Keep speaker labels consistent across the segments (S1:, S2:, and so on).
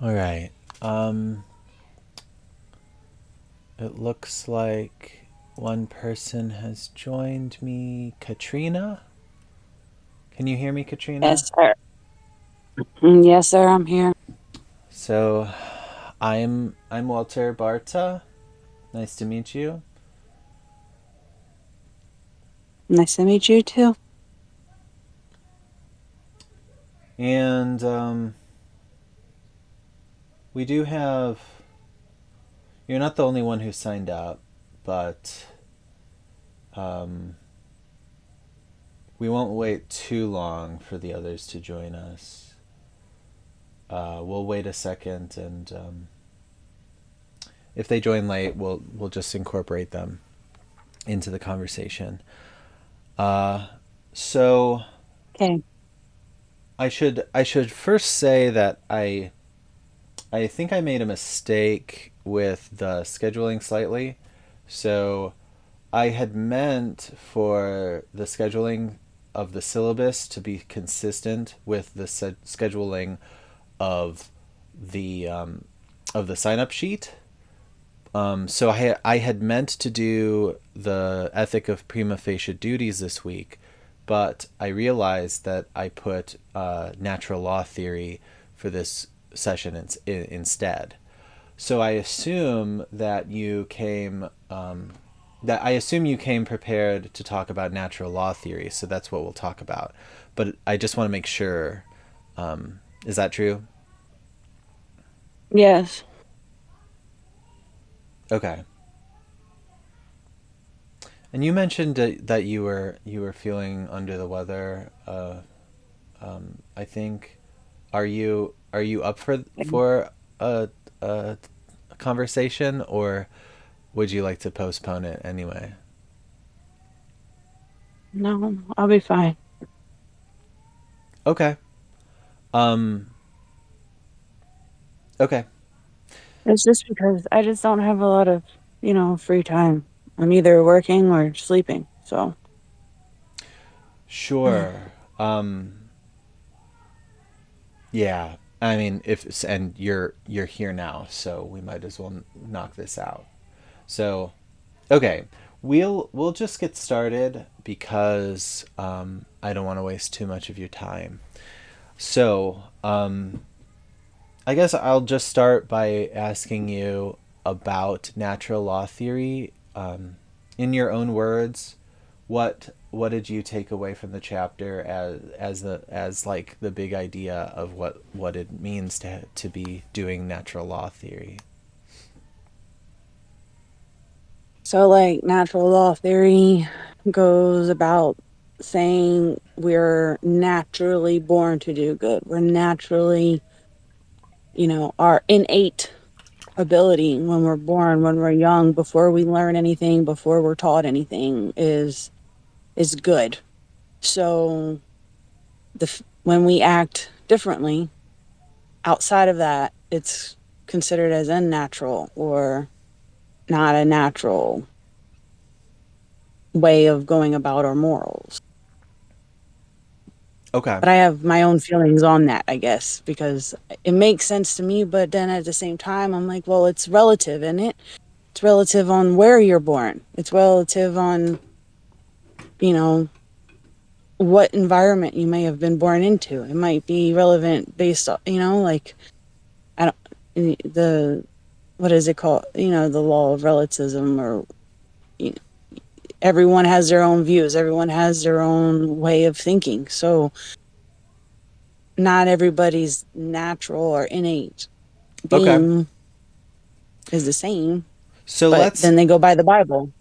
S1: All right. It looks like one person has joined me. Katrina? Can you hear me, Katrina?
S2: Yes, sir. Yes, sir. I'm here.
S1: So, I'm Walter Barta. Nice to meet you.
S2: Nice to meet you too.
S1: And we do have. You're not the only one who signed up, but um, we won't wait too long for the others to join us. We'll wait a second, and if they join late, we'll just incorporate them into the conversation. Uh, so
S2: Okay.
S1: I should first say that I think I made a mistake with the scheduling slightly. So I had meant for the scheduling of the syllabus to be consistent with the scheduling of the sign up sheet. So I had meant to do the ethic of prima facie duties this week, but I realized that I put natural law theory for this session instead. So I assume that you came prepared to talk about natural law theory. So that's what we'll talk about. But I just want to make sure. Is that true?
S2: Yes.
S1: Okay. And you mentioned that you were feeling under the weather. I think. Are you up for a, a conversation, or would you like to postpone it anyway?
S2: No, I'll be fine.
S1: Okay. Um. Okay.
S2: It's just because I just don't have a lot of, free time. I'm either working or sleeping. So,
S1: Sure. Yeah. I mean, if and you're here now, so we might as well knock this out. So, okay, we'll just get started because I don't want to waste too much of your time. So, I guess I'll just start by asking you about natural law theory. In your own words, what did you take away from the chapter as like the big idea of what it means to be doing natural law theory?
S2: like natural law theory goes about saying we're naturally born to do good. We're naturally, our innate ability when we're born, when we're young, before we learn anything, before we're taught anything is good. So when we act differently outside of that, it's considered as unnatural or not a natural way of going about our morals.
S1: Okay.
S2: But I have my own feelings on that, I guess, because it makes sense to me, but then at the same time I'm like, well, it's relative, isn't it? It's relative on where you're born. It's relative on, you know, what environment you may have been born into. It might be relevant based on, like I don't the what is it called? The law of relativism, or you know, everyone has their own views. Everyone has their own way of thinking. So not everybody's natural or innate
S1: Okay.
S2: being is the same.
S1: So
S2: But
S1: let's
S2: then they go by the Bible.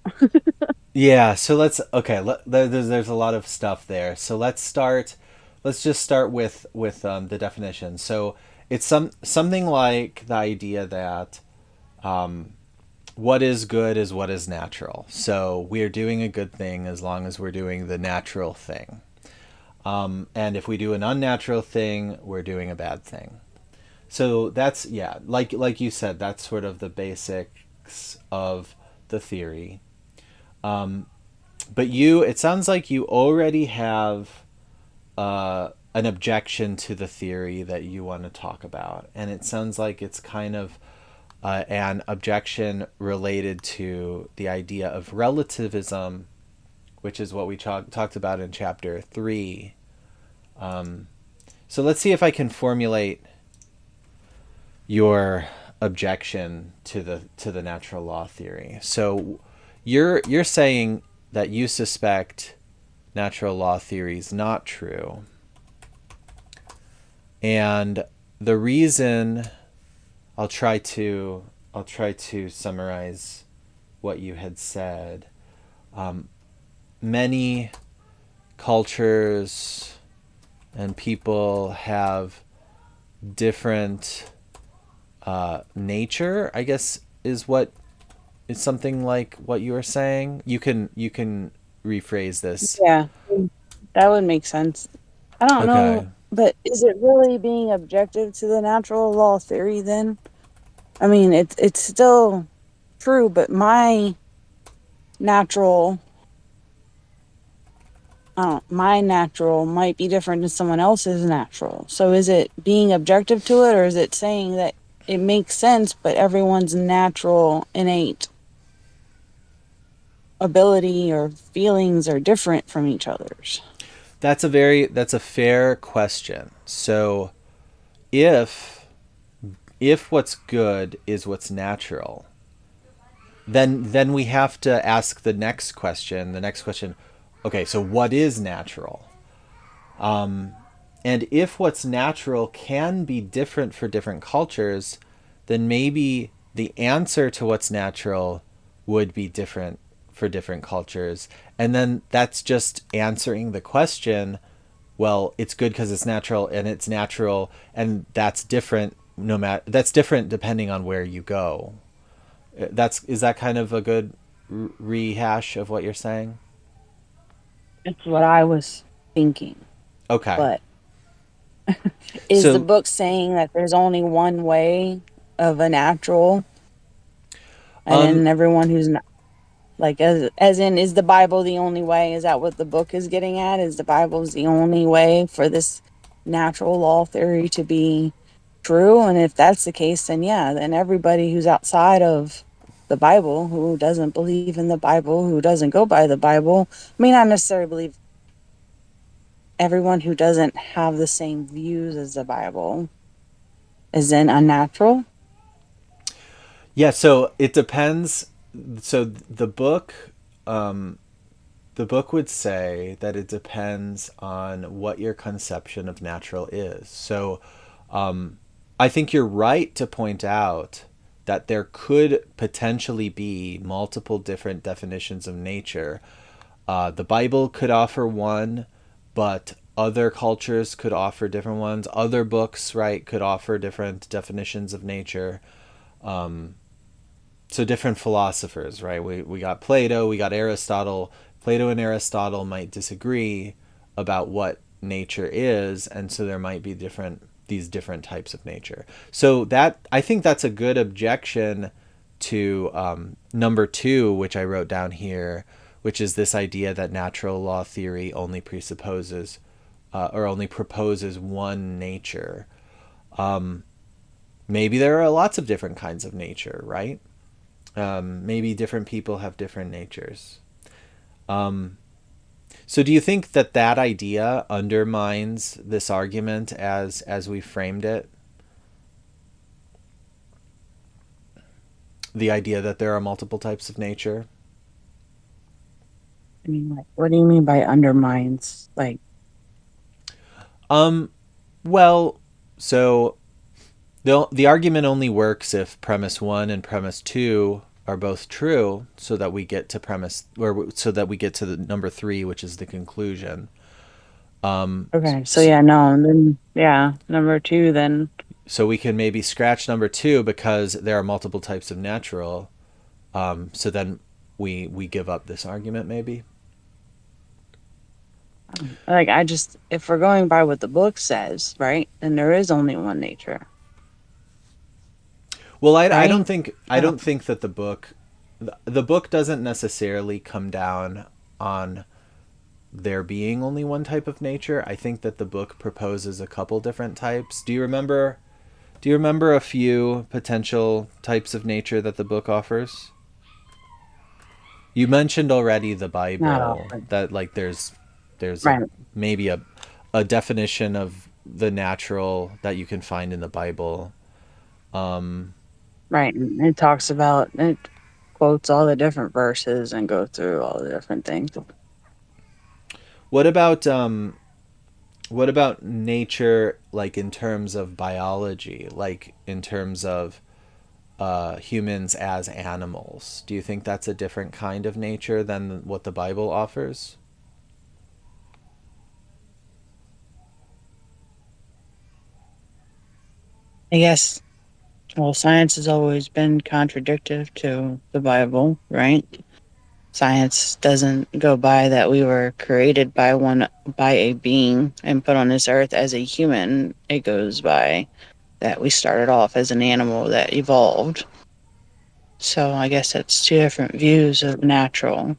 S1: Yeah, so let's okay. There's a lot of stuff there. So let's start. Let's just start with the definition. So it's something like the idea that what is good is what is natural. So we're doing a good thing as long as we're doing the natural thing. And if we do an unnatural thing, we're doing a bad thing. So that's yeah, like you said, that's sort of the basics of the theory. But it sounds like you already have an objection to the theory that you want to talk about, and it sounds like it's kind of an objection related to the idea of relativism, which is what we talked about in chapter 3. So let's see if I can formulate your objection to the natural law theory. So you're saying that you suspect natural law theory is not true. And the reason I'll try to summarize what you had said. Many cultures and people have different nature, I guess, is what is something like what you were saying. You can rephrase this.
S2: Yeah, that would make sense. I don't know,
S1: Okay.
S2: but is it really being objective to the natural law theory then? I mean, it's still true, but natural, my natural might be different than someone else's natural. So is it being objective to it, or is it saying that it makes sense, but everyone's natural, innate ability or feelings are different from each other's?
S1: That's a fair question. So if what's good is what's natural, then we have to ask the next question. The next question, okay, so what is natural? And if what's natural can be different for different cultures, then maybe the answer to what's natural would be different for different cultures. And then that's just answering the question, well, it's good because it's natural and that's different no matter that's different depending on where you go. That's is that kind of a good rehash of what you're saying?
S2: That's what I was thinking.
S1: Okay.
S2: But is the
S1: So
S2: book saying that there's only one way of a natural, and
S1: um
S2: then everyone who's not, like, as in, is the Bible the only way? Is that what the book is getting at? Is the Bible's the only way for this natural law theory to be true? And if that's the case, then yeah, then everybody who's outside of the Bible, who doesn't believe in the Bible, who doesn't go by the Bible, may not necessarily believe, everyone who doesn't have the same views as the Bible is then unnatural.
S1: yeah, so it depends. So um, the book would say that it depends on what your conception of natural is. So I think you're right to point out that there could potentially be multiple different definitions of nature. The Bible could offer one, but other cultures could offer different ones. Other books, right, could offer different definitions of nature. So different philosophers, right? We got Plato, we got Aristotle. Plato and Aristotle might disagree about what nature is, and so there might be these different types of nature. So that I think that's a good objection to number 2, which I wrote down here, which is this idea that natural law theory only presupposes or only proposes one nature. Maybe there are lots of different kinds of nature, right? Maybe different people have different natures. So do you think that that idea undermines this argument as we framed it? The idea that there are multiple types of nature?
S2: I mean, like, what do you mean by undermines? Like,
S1: Um, well, so the argument only works if premise 1 and premise 2 are both true, so that we get to premise or so that we get to the number 3, which is the conclusion.
S2: okay, so yeah, no, and then yeah, number two, then
S1: So we can maybe scratch number 2 because there are multiple types of natural. So then we give up this argument maybe.
S2: like, I just, if we're going by what the book says, right, then there is only one nature,
S1: Well,
S2: right?
S1: I
S2: I don't.
S1: don't think that the book doesn't necessarily come down on there being only one type of nature. I think that the book proposes a couple different types. Do you remember a few potential types of nature that the book offers? You mentioned already the
S2: Not
S1: Bible,
S2: often.
S1: that like there's a
S2: Right.
S1: maybe a definition of the natural that you can find in the Bible. Um,
S2: Right. And it talks about it quotes all the different verses and go through all the different things.
S1: what about um, what about nature, like in terms of biology, like in terms of humans as animals? Do you think that's a different kind of nature than what the Bible offers?
S2: I guess well science has always been contradictive to the Bible, right? Science doesn't go by that we were created by a being and put on this earth as a human. It goes by that we started off as an animal that evolved. So I guess that's two different views of natural.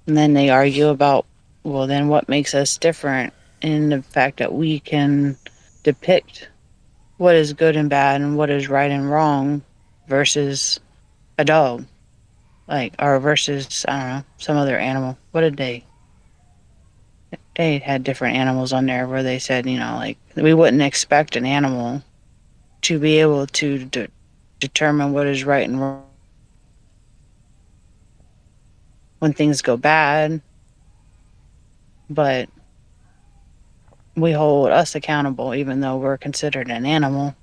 S2: And then they argue about, well, then what makes us different in the fact that we can depict what is good and bad and what is right and wrong versus a dog, like, or versus, I don't know, some other animal. What did they had different animals on there where they said, like, we wouldn't expect an animal to be able to determine what is right and wrong when things go bad, but we hold us accountable even though we're considered an animal.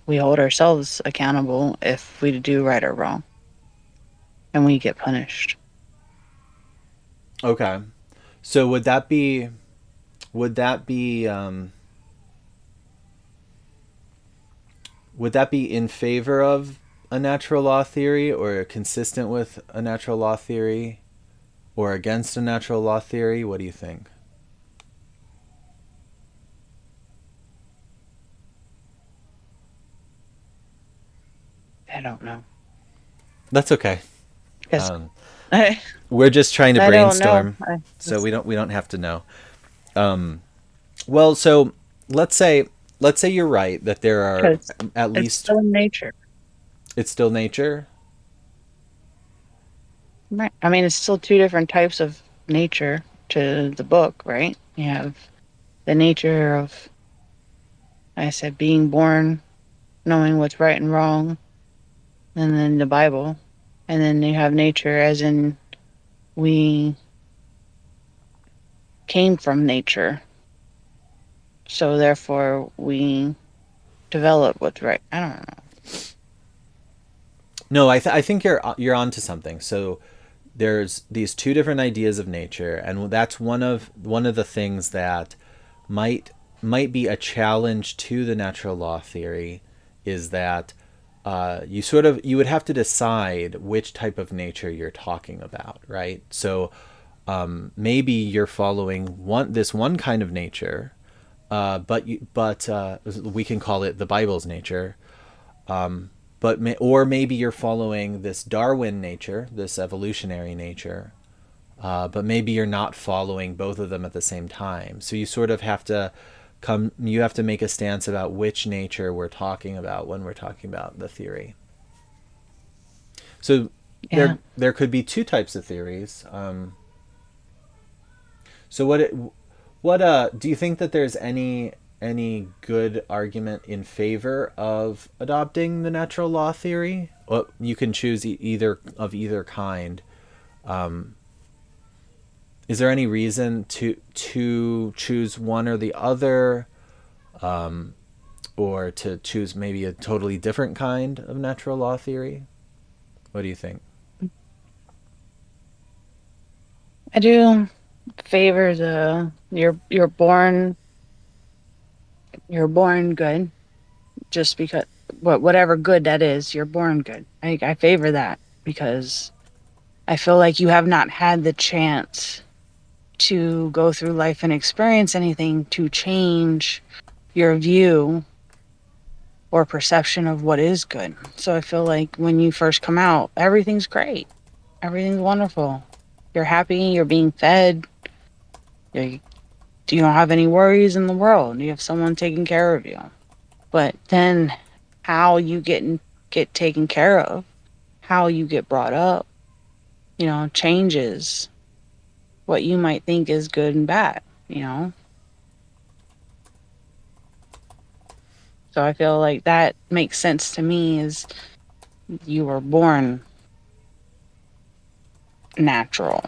S2: We hold ourselves accountable if we do right or wrong, and we get punished.
S1: Okay, so would that be would that be in favor of a natural law theory, or consistent with a natural law theory, or against a natural law theory? What do you think?
S2: I don't know
S1: That's okay.
S2: because
S1: Um,
S2: I
S1: we're just trying to
S2: I don't know.
S1: brainstorm, so we don't have to know. Um, well, so let's say let's say you're right that there are
S2: Because
S1: at
S2: it's
S1: least
S2: still in nature,
S1: it's still nature.
S2: right? I mean, it's still two different types of nature to the book, right? You have the nature of, like I said, being born, knowing what's right and wrong, and then the Bible, and then you have nature as in we came from nature, so therefore we develop what's right. I don't know.
S1: No, I think you're onto something. So there's these two different ideas of nature, and that's one of the things that might might be a challenge to the natural law theory, is that you would have to decide which type of nature you're talking about, right? So maybe you're following this one kind of nature, but we can call it the Bible's nature. Or maybe you're following this Darwin nature, this evolutionary nature, but maybe you're not following both of them at the same time. So you sort of have to you have to make a stance about which nature we're talking about when we're talking about the theory. So
S2: Yeah.
S1: there could be two types of theories. So what do you think that there's any good argument in favor of adopting the natural law theory? Well, you can choose either kind. Is there any reason to choose one or the other, or to choose maybe a totally different kind of natural law theory? What do you think?
S2: I do favor the you're born good just because whatever good that is, you're born good. I favor that because I feel like you have not had the chance to go through life and experience anything to change your view or perception of what is good. So I feel like when you first come out, everything's great. Everything's wonderful. You're happy, you're being fed, you you don't have any worries in the world. You have someone taking care of you. But then how you get taken care of, how you get brought up, changes what you might think is good and bad, you know? So I feel like that makes sense to me is you were born natural.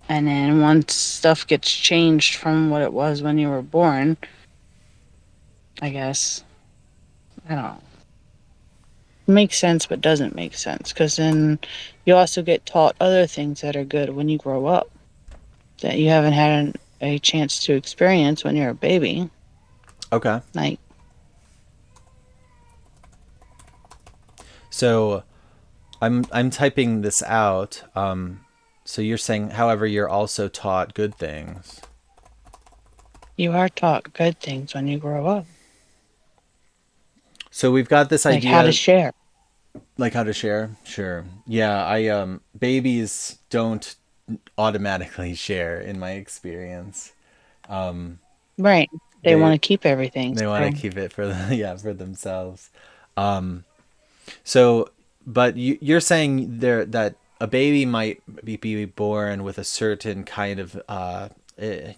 S2: And then once stuff gets changed from what it was when you were born, I guess, I don't know. Makes sense, but doesn't make sense. Because then you also get taught other things that are good when you grow up that you haven't had a chance to experience when you're a baby.
S1: Okay.
S2: Like,
S1: So I'm typing this out. So you're saying, however, you're also taught good things.
S2: you are taught good things when you grow up,
S1: So we've got this
S2: like how to
S1: idea,
S2: share.
S1: like how to share. Sure. Yeah. I babies don't automatically share in my experience. Um,
S2: Right. They
S1: they
S2: want to keep everything.
S1: they want to
S2: So,
S1: keep it for the, yeah, for themselves. Um, So, but you're saying there that a baby might be born with a certain kind of,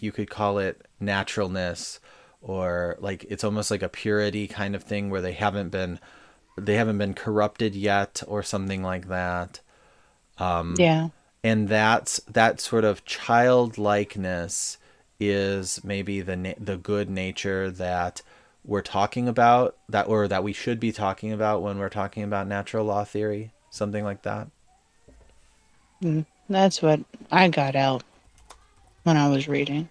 S1: you could call it naturalness, or like it's almost like a purity kind of thing where they haven't been corrupted yet, or something like that.
S2: yeah.
S1: And that sort of childlikeness is maybe the good nature that we're talking about, that or that we should be talking about when we're talking about natural law theory, something like that.
S2: That's what I got out when I was reading.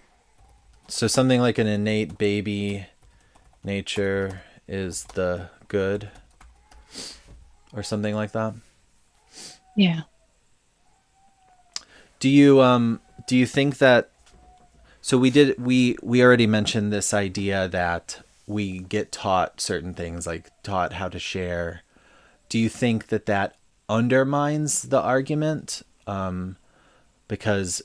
S1: So something like an innate baby nature is the good, or something like that.
S2: Yeah.
S1: Do you think that, so we already mentioned this idea that we get taught certain things, like taught how to share. Do you think that that undermines the argument, because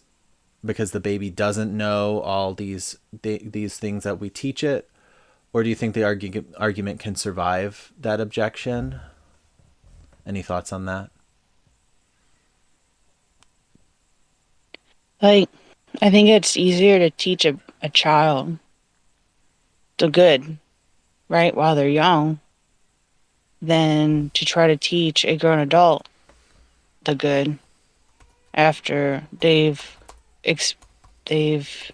S1: the baby doesn't know all these things that we teach it, or do you think the argument can survive that objection? Any thoughts on that?
S2: Like, I think it's easier to teach a child the good, right, while they're young than to try to teach a grown adult the good after ex- they've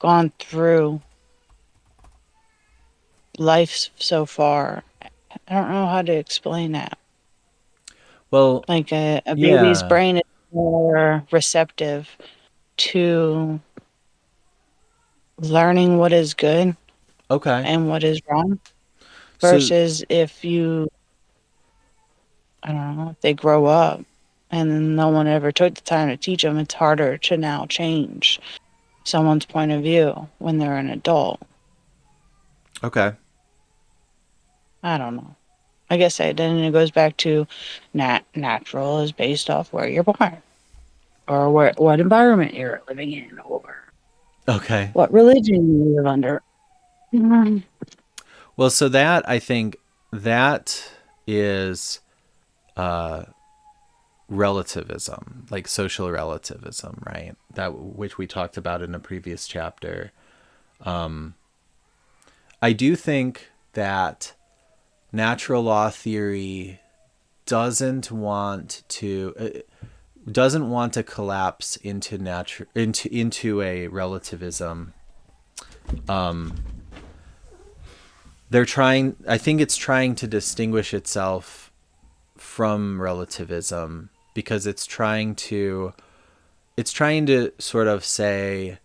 S2: gone through life so far. I don't know how to explain that.
S1: Well,
S2: Like a baby's
S1: yeah.
S2: brain is more receptive to learning what is good
S1: Okay.
S2: and what is wrong
S1: So
S2: versus if you, I don't know, if they grow up and then no one ever took the time to teach them, it's harder to now change someone's point of view when they're an adult.
S1: okay.
S2: I don't know. I guess then it goes back to natural is based off where you're born or what environment you're living in or
S1: Okay.
S2: what religion you live under. Mhm.
S1: Well, so that, I think, that is uh relativism, like social relativism, right? That which we talked about in a previous chapter. I do think that natural law theory doesn't want to collapse into a relativism. They're trying I think it's trying to distinguish itself from relativism, because it's trying to sort of say,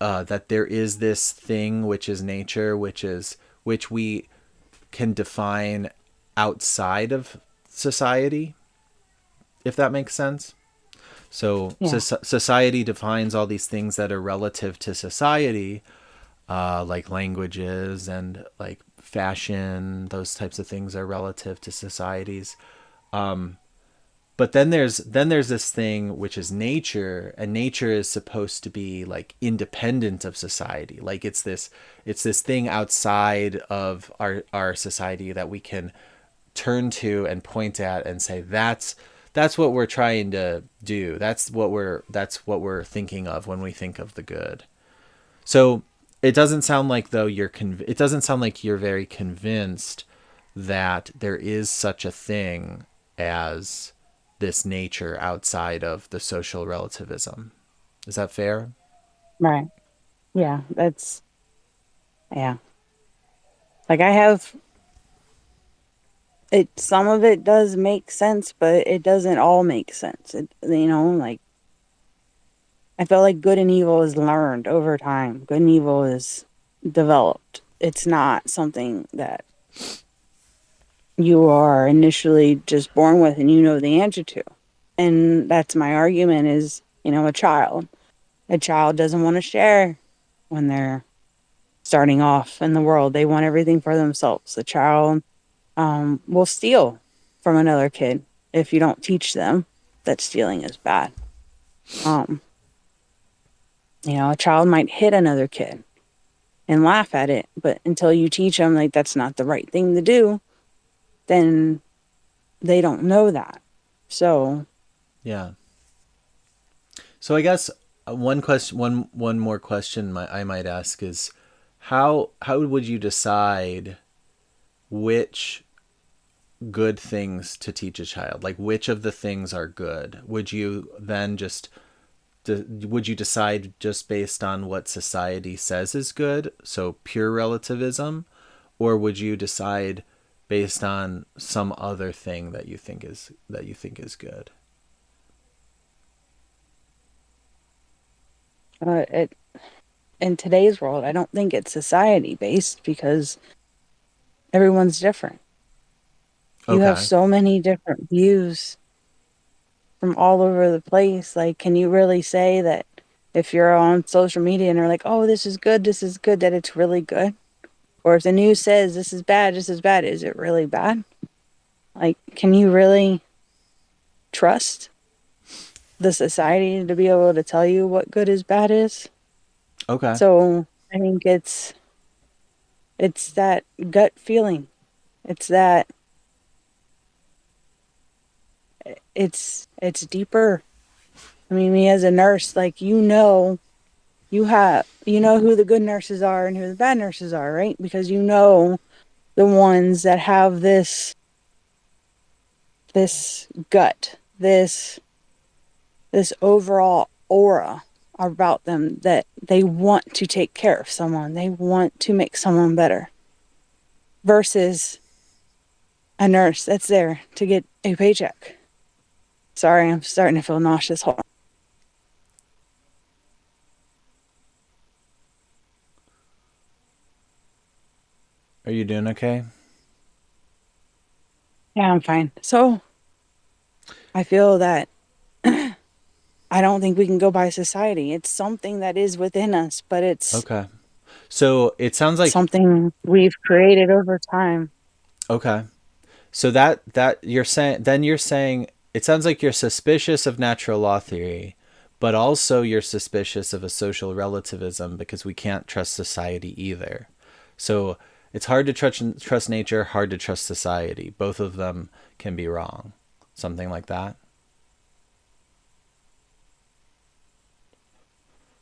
S1: that there is this thing which is nature, which we can define outside of society, if that makes sense. So
S2: Yeah.
S1: society defines all these things that are relative to society, like languages and like fashion. Those types of things are relative to societies. But then there's this thing which is nature, and nature is supposed to be like independent of society. Like it's this thing outside of our society that we can turn to and point at and say that's what we're trying to do. That's what we're thinking of when we think of the good. So it doesn't sound like though it doesn't sound like you're very convinced that there is such a thing as this nature outside of the social relativism. Is that fair?
S2: Right. Yeah, that's yeah. Like I have it some of it does make sense, but it doesn't all make sense. Like I feel like good and evil is learned over time. Good and evil is developed. It's not something that you are initially just born with and you know the answer to. And that's my argument is, a child. A child doesn't want to share when they're starting off in the world. They want everything for themselves. A child will steal from another kid if you don't teach them that stealing is bad. Um, a child might hit another kid and laugh at it, but until you teach them like that's not the right thing to do, then they don't know that. So,
S1: Yeah. So I guess one more question I might ask is how would you decide which good things to teach a child? Like which of the things are good? Would you then just would you decide just based on what society says is good, so pure relativism, or would you decide based on some other thing that you think is good?
S2: it in today's world, I don't think it's society based because everyone's different. You have
S1: Okay.
S2: so many different views from all over the place. Like, can you really say that if you're on social media and they're like, oh, this is good, that it's really good? Or if the news says this is bad, is it really bad? Like, can you really trust the society to be able to tell you what good is bad is?
S1: Okay.
S2: So I think it's that gut feeling. It's that it's deeper. I mean, me as a nurse, like you know who the good nurses are and who the bad nurses are, right? Because you know the ones that have this gut, this overall aura about them that they want to take care of someone, they want to make someone better, versus a nurse that's there to get a paycheck. Sorry, I'm starting to feel nauseous. Hold on.
S1: Are you doing okay?
S2: Yeah, I'm fine. So I feel that I don't think we can go by society. It's something that is within us, but it's
S1: Okay. So it sounds like
S2: something we've created over time.
S1: okay. So that you're saying it sounds like you're suspicious of natural law theory, but also you're suspicious of a social relativism because we can't trust society either. So it's hard to trust nature, hard to trust society. Both of them can be wrong. Something like that.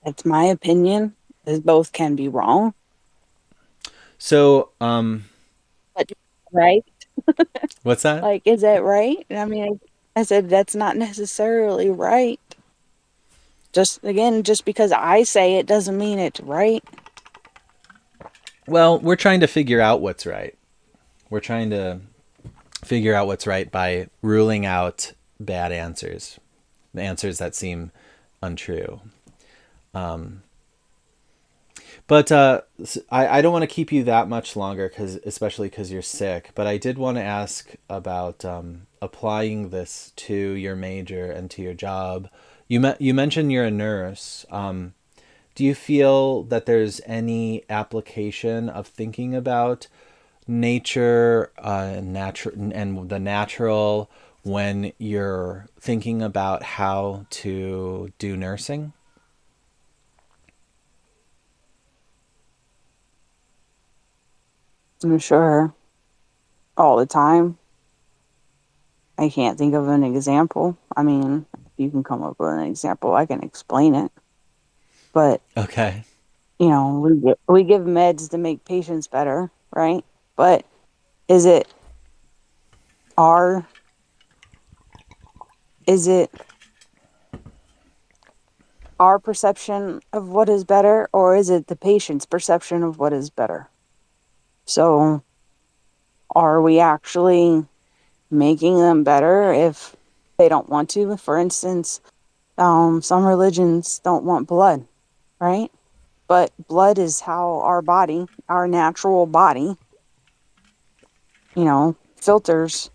S2: That's my opinion. As both can be wrong,
S1: So,
S2: but right?
S1: what's that?
S2: Like, is that right? I mean, I said that's not necessarily right. Just again, just because I say it doesn't mean it's right.
S1: Well, we're trying to figure out what's right. We're trying to figure out what's right by ruling out bad answers, the answers that seem untrue. But I don't want to keep you that much longer, especially because you're sick. But I did want to ask about applying this to your major and to your job. You mentioned you're a nurse. Do you feel that there's any application of thinking about nature, and the natural when you're thinking about how to do nursing?
S2: I'm sure all the time. I can't think of an example. I mean, if you can come up with an example, I can explain it. But,
S1: Okay.
S2: we give meds to make patients better, right? But is it our is it our perception of what is better, or is it the patient's perception of what is better? So, are we actually making them better if they don't want to? For instance, some religions don't want blood, right? But blood is how our body, our natural body, filters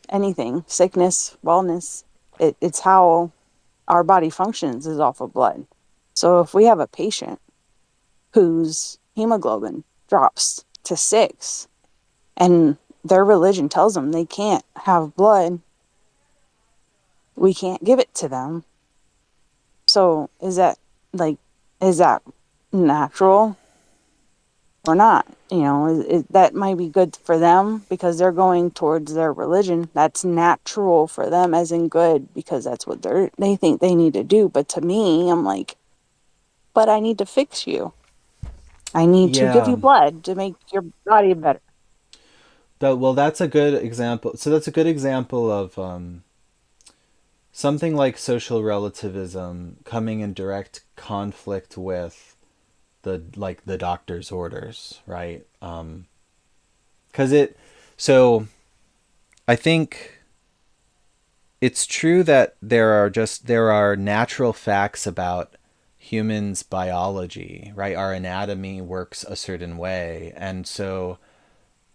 S2: anything, sickness, wellness. It's how our body functions is off of blood. So if we have a patient whose hemoglobin drops to 6 and their religion tells them they can't have blood, we can't give it to them. So like, is that natural or not? That might be good for them because they're going towards their religion. That's natural for them, as in good, because that's what they think they need to do. But to me, I'm like, but I need to fix you. I need to give
S1: Yeah.
S2: you blood to make your body better.
S1: Well, that's a good example. So that's a good example of something like social relativism coming in direct conflict with the doctor's orders, right? Because it. So I think it's true that there are natural facts about humans biology, right? Our anatomy works a certain way, and so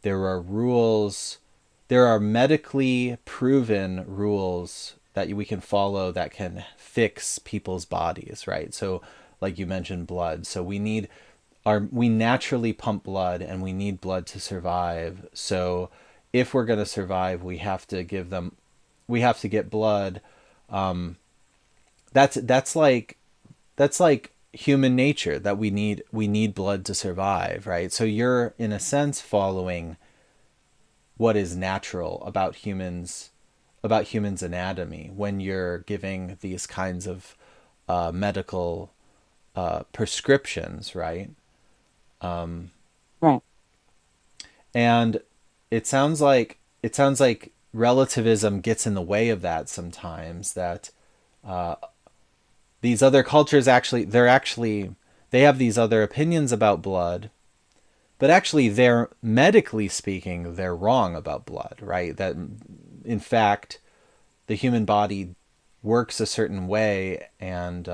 S1: there are rules, there are medically proven rules that we can follow that can fix people's bodies, right? So like you mentioned, blood. So we naturally pump blood and we need blood to survive. So if we're going to survive, we have to get blood. That's like human nature, that we need blood to survive, right? So you're in a sense following what is natural about humans anatomy when you're giving these kinds of medical prescriptions, right?
S2: Right.
S1: And it sounds like relativism gets in the way of that sometimes. That these other cultures they have these other opinions about blood, but actually they're medically speaking they're wrong about blood, right? That in fact the human body works a certain way, and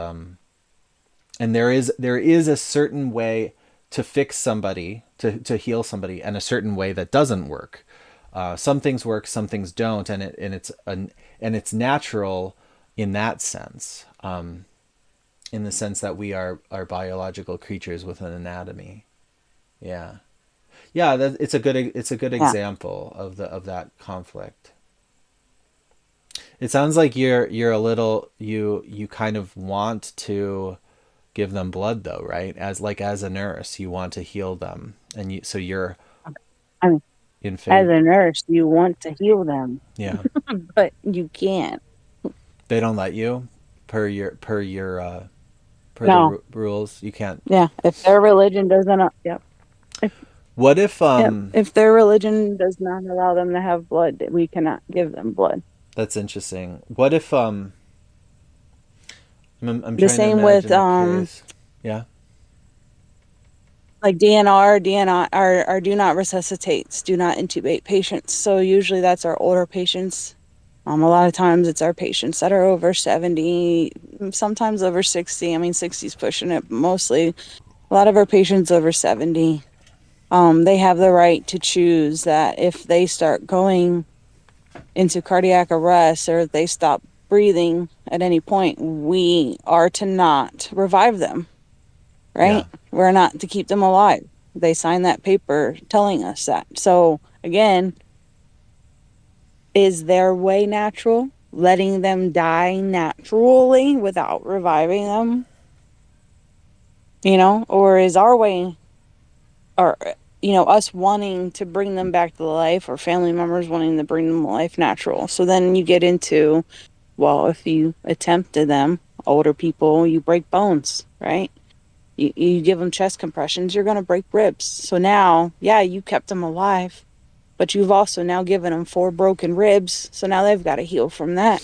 S1: there is a certain way to fix somebody, to heal somebody, and a certain way that doesn't work. Some things work, some things don't, and it's natural in that sense, in the sense that we are biological creatures with an anatomy. Yeah, yeah. It's a good
S2: Yeah.
S1: example of that conflict. It sounds like you're a little you kind of want to give them blood though, right? As a nurse, you want to heal them, and you're
S2: I mean,
S1: in
S2: as
S1: favor.
S2: a nurse, you want to heal them,
S1: Yeah,
S2: but you can't.
S1: they don't let you per the
S2: No.
S1: rules. You can't.
S2: Yeah. If their religion doesn't, yep. If,
S1: What if
S2: yep. If their religion does not allow them to have blood, we cannot give them blood.
S1: That's interesting. What if I'm
S2: The
S1: trying to
S2: same with
S1: imagine a case. Yeah.
S2: like DNR, DNI are do not resuscitates, do not intubate patients. So usually that's our older patients. A lot of times it's our patients that are over 70, sometimes over 60. I mean, 60 is pushing it, but mostly a lot of our patients over 70. They have the right to choose that if they start going into cardiac arrest or if they stop breathing at any point, we are to not revive them,
S1: Yeah.
S2: right? We're not to keep them alive. They sign that paper telling us that. So again, Is their way natural? Letting them die naturally without reviving them, or is our way, or, us wanting to bring them back to life, or family members wanting to bring them to life natural? So then you get into, well, if you attempted them, older people, you break bones, right? You give them chest compressions, you're going to break ribs. So now, yeah, you kept them alive, but you've also now given them 4 broken ribs. So now they've got to heal from that.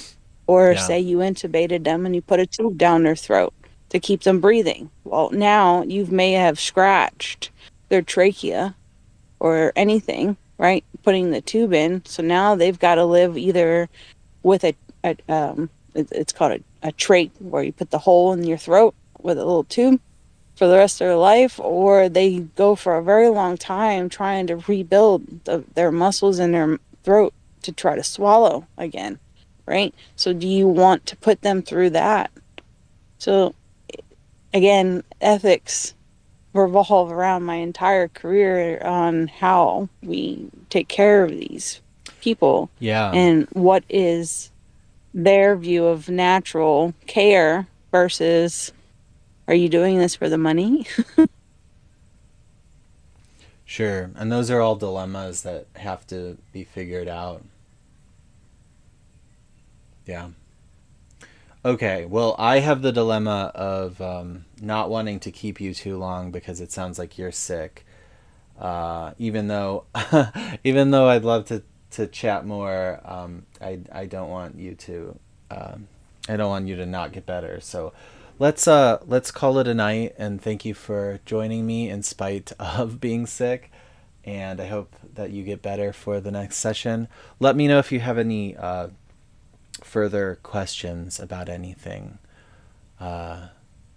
S2: Or
S1: Yeah.
S2: say you intubated them and you put a tube down their throat to keep them breathing. Well, now you may have scratched their trachea or anything, right? Putting the tube in. So now they've got to live either with it's called a trach, where you put the hole in your throat with a little tube for the rest of their life, or they go for a very long time trying to rebuild their muscles in their throat to try to swallow again, right? So, do you want to put them through that? So, again, ethics revolve around my entire career on how we take care of these people
S1: Yeah.
S2: and what is their view of natural care versus, are you doing this for the money?
S1: Sure. And those are all dilemmas that have to be figured out. Yeah. Okay. Well, I have the dilemma of not wanting to keep you too long because it sounds like you're sick. Even though, even though I'd love to chat more, I don't want you to, I don't want you to not get better. So, let's call it a night. And thank you for joining me in spite of being sick. And I hope that you get better for the next session. Let me know if you have any further questions about anything, uh,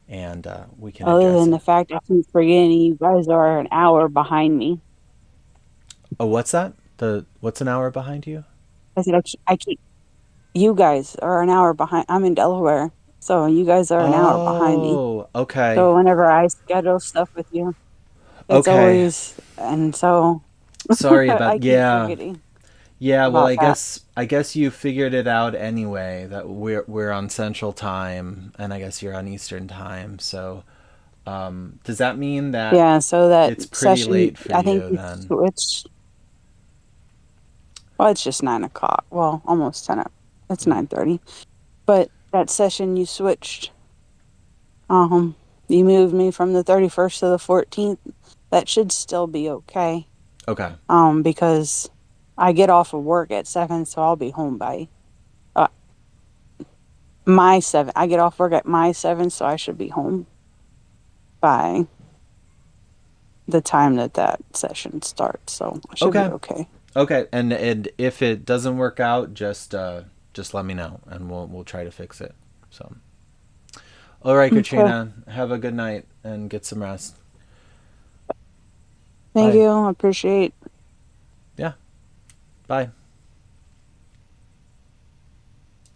S1: and we can
S2: Other
S1: address
S2: than
S1: it.
S2: the fact I keep forgetting you guys are an hour behind me.
S1: Oh, what's that? The what's an hour behind you?
S2: I said I keep you guys are an hour behind. I'm in Delaware, so you guys are an hour behind me.
S1: Oh, okay.
S2: So whenever I schedule stuff with you, it's
S1: Okay.
S2: always, and so
S1: Sorry
S2: I
S1: about
S2: keep
S1: yeah.
S2: forgetting
S1: Yeah, well,
S2: about that.
S1: I guess you figured it out anyway that we're on Central Time and I guess you're on Eastern Time. So, does that mean that
S2: Yeah, so that
S1: it's pretty
S2: session,
S1: late for
S2: I think
S1: you
S2: you
S1: then?
S2: switched. Well, it's just 9 o'clock. Well, almost 10. It's
S1: Mm.
S2: 9:30. But that session you switched. Um, you moved me from the 31st to the 14th. That should still be okay.
S1: Okay.
S2: Because I get off of work at 7, so I'll be home by uh, my 7. I get off work at my 7, so I should be home by the time that session starts. So I should be
S1: Okay.
S2: okay.
S1: Okay. And if it doesn't work out, just let me know and we'll try to fix it. So, all right,
S2: Okay.
S1: Katrina, have a good night and get some rest.
S2: Thank
S1: Bye.
S2: you. I appreciate
S1: Yeah. Bye.